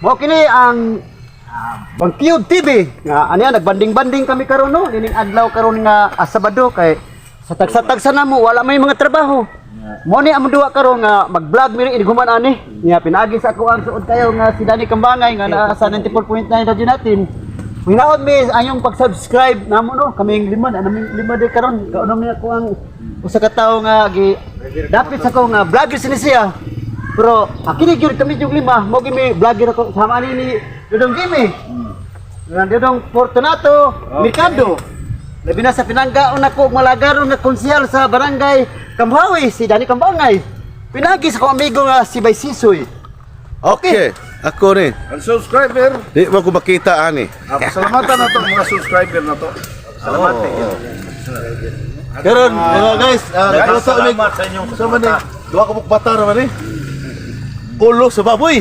Mo kini ang Bangkiyod TV. Nga ano yan, nagbanding-banding kami karon no. Ining adlaw karon nga Sabado kay sa tagsa-tagsa na mo wala may mga trabaho. Mo ni amo duwa karon nga mag-vlog mi rin guman ani. Nga pinaagi sa ako ang suod kayo nga si Danny Kambangay nga naa sa 94.9 radyo natin. Hinaot mi anyong pag-subscribe namo no. Kaming lima di karon. Kauno mi ako ang usa ka tawo nga dapit sa ko nga vlogger sini siya. Pero akini gyud kami yung lima, mo gimi vlogger ako sama ni Dudong Jimmy. Dudong Fortunato, Mercado. Labi na sa pinanggaon ako malagaron nga konsyal sa barangay Kamhawi si Danny Kambangay. Pinagi sa ko amigo nga si Bay Sisoy. Okay. Ako ni. Ang subscriber. Di mo ko makita ani. Salamatan na to mga subscriber na to. Salamat. Karon mga guys, Guys, salamat sa inyong sa man duha ka bata naman ni. Pulo sa baboy.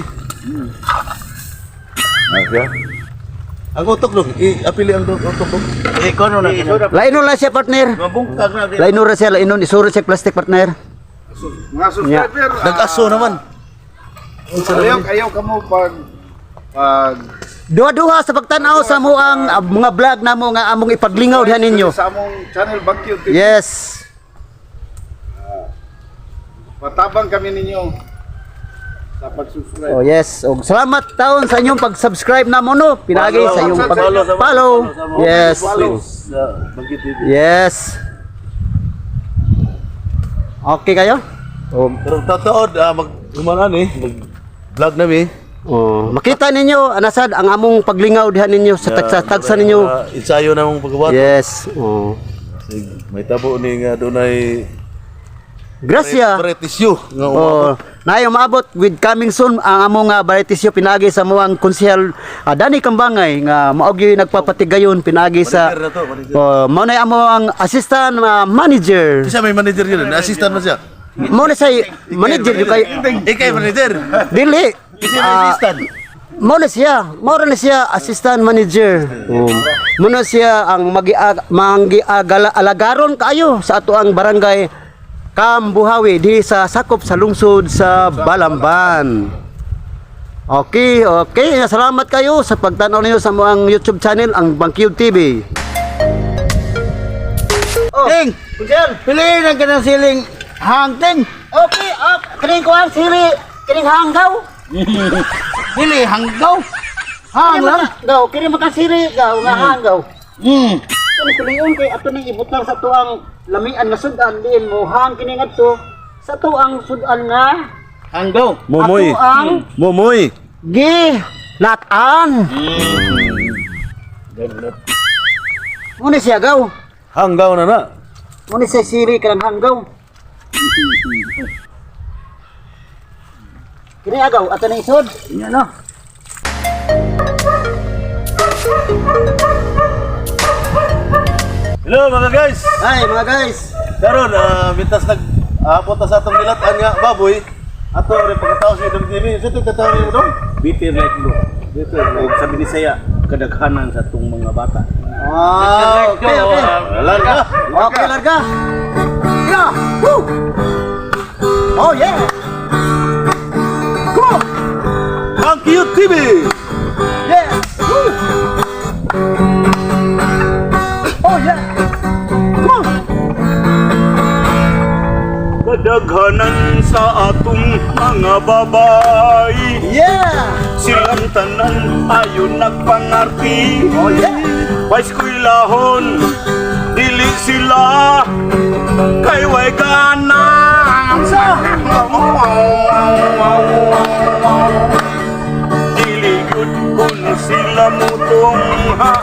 Okay. Ang utok no, i-apili ang utok ko. Ikono na. Lainon lang siya partner. Mabungkag na. Lainon ra siya, lainon isuro siya plastic partner. Mga subscriber. Nag-aso naman. Ayaw kamo pag Duha-duha sa pagtanaw sa mo ang mga vlog namo nga among ipaglingaw diha ninyo. sa among channel Bangkiyod TV. Yes. Matabang kami ninyo sa pag-subscribe. Oh yes. Og salamat taon sa inyong pag-subscribe namo no. Pinagi sa inyong pag-follow. Yes. Yes. Okay kayo? Pero tataod mag-umana ni, mag-vlog nami. Oh, makita ninyo anasad ang among paglingaw diha ninyo sa tagsa ninyo. Ensayo na mong pagbuhat. Yes. Oh. May tabo ni nga dunay Gracia. Varitisyo nga Oh, naay maabot with coming soon ang among variety show pinagi sa muang konsyal Danny Kambangay nga mao gyud nagpapatigayon pinagi sa mao na amo ang assistant manager. Siya may manager yun, assistant man siya. Mao na say manager gyud kay Ikay manager. dili. Siya assistant. Mao na siya assistant manager. Mao na siya ang alagaron kayo sa ato ang barangay Kambuhawi di sa sakop sa lungsod sa Balamban. Okay. Salamat kayo sa pagtanaw niyo sa among YouTube channel ang Bangkiyod TV. Ting, kunsyal, piliin ang kanang siling hangting. Okay, kining ko ang sili, kining hanggaw. Dili hanggaw. Hang lang. Gaw, kining makasiri gaw nga hanggaw. Kini kuliyon kay ato ning ibutang sa tuang lamian nga sudan diin mo hang kini ngadto sa tuang sudan nga Hanggaw. Momoy. ato ang Momoy. gi latan. Muna siya gaw. Hanggaw na na. Muna siya siri kanang hanggaw. Kini agaw ato ning isod. Nya no. Hello mga guys. Ay mga guys. Karon mitas nag-abot na sa atong nilatan nga baboy. Ato rin pagkatao sa itong TV. Sa itong katao niyo dong? Bitter like lo. Bitter like sa Binisaya kadaghanan sa tong mga bata. Okay. Larga. Okay, larga. Yeah. Woo. Oh yeah. Come on. Bangkiyod TV. Yeah. Woo. Oh yeah. Come on. Kadaghanan sa atong mga babae. Yeah. Silang tanan ayon nagpangarti. Oh yeah. Paiskwilahon dili sila kay way ganang sa dili gud kun sila mutong ha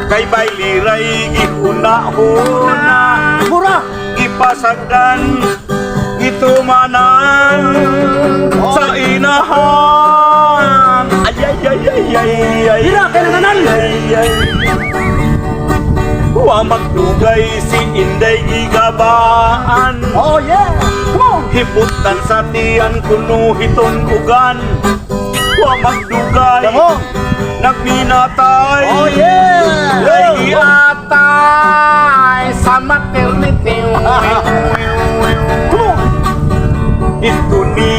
kay bayliray gihuna-huna Mura. gipasagan gitumanan sa inahan ay Hira, kailanganan. wa magdugay si Inday gigabaan Oh yeah. Come on. hiputan sa tiyan kuno hiton ugan wa magdugay Come on. nagminatay Oh yeah. Lagi atay sa maternity. Come on. Ito ni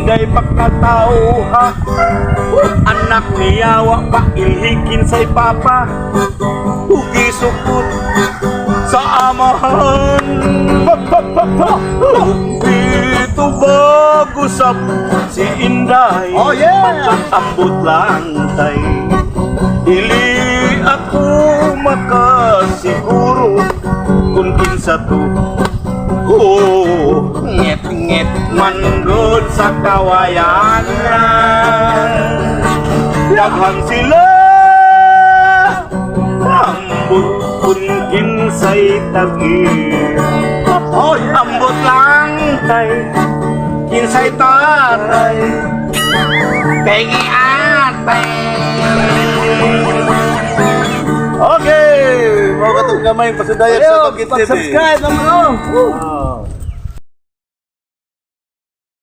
Inday pagkatao ha. Anak niya wa pa ilhikin sa papa. Ugi sukot sa amahan. Dito bago sab si Inday. Oh, yeah! Ambot lantay. Dili ako makasiguro kung kinsa to. Oh, ngit-ngit man good sa kawayan. Daghan sila ambot kun kinsay tagir. Oh, ambot lang tay kinsay tatay. Pengi atay. Okay! Mga katong gamay, pasadayan sa Bagit TV. Pag-subscribe naman oh.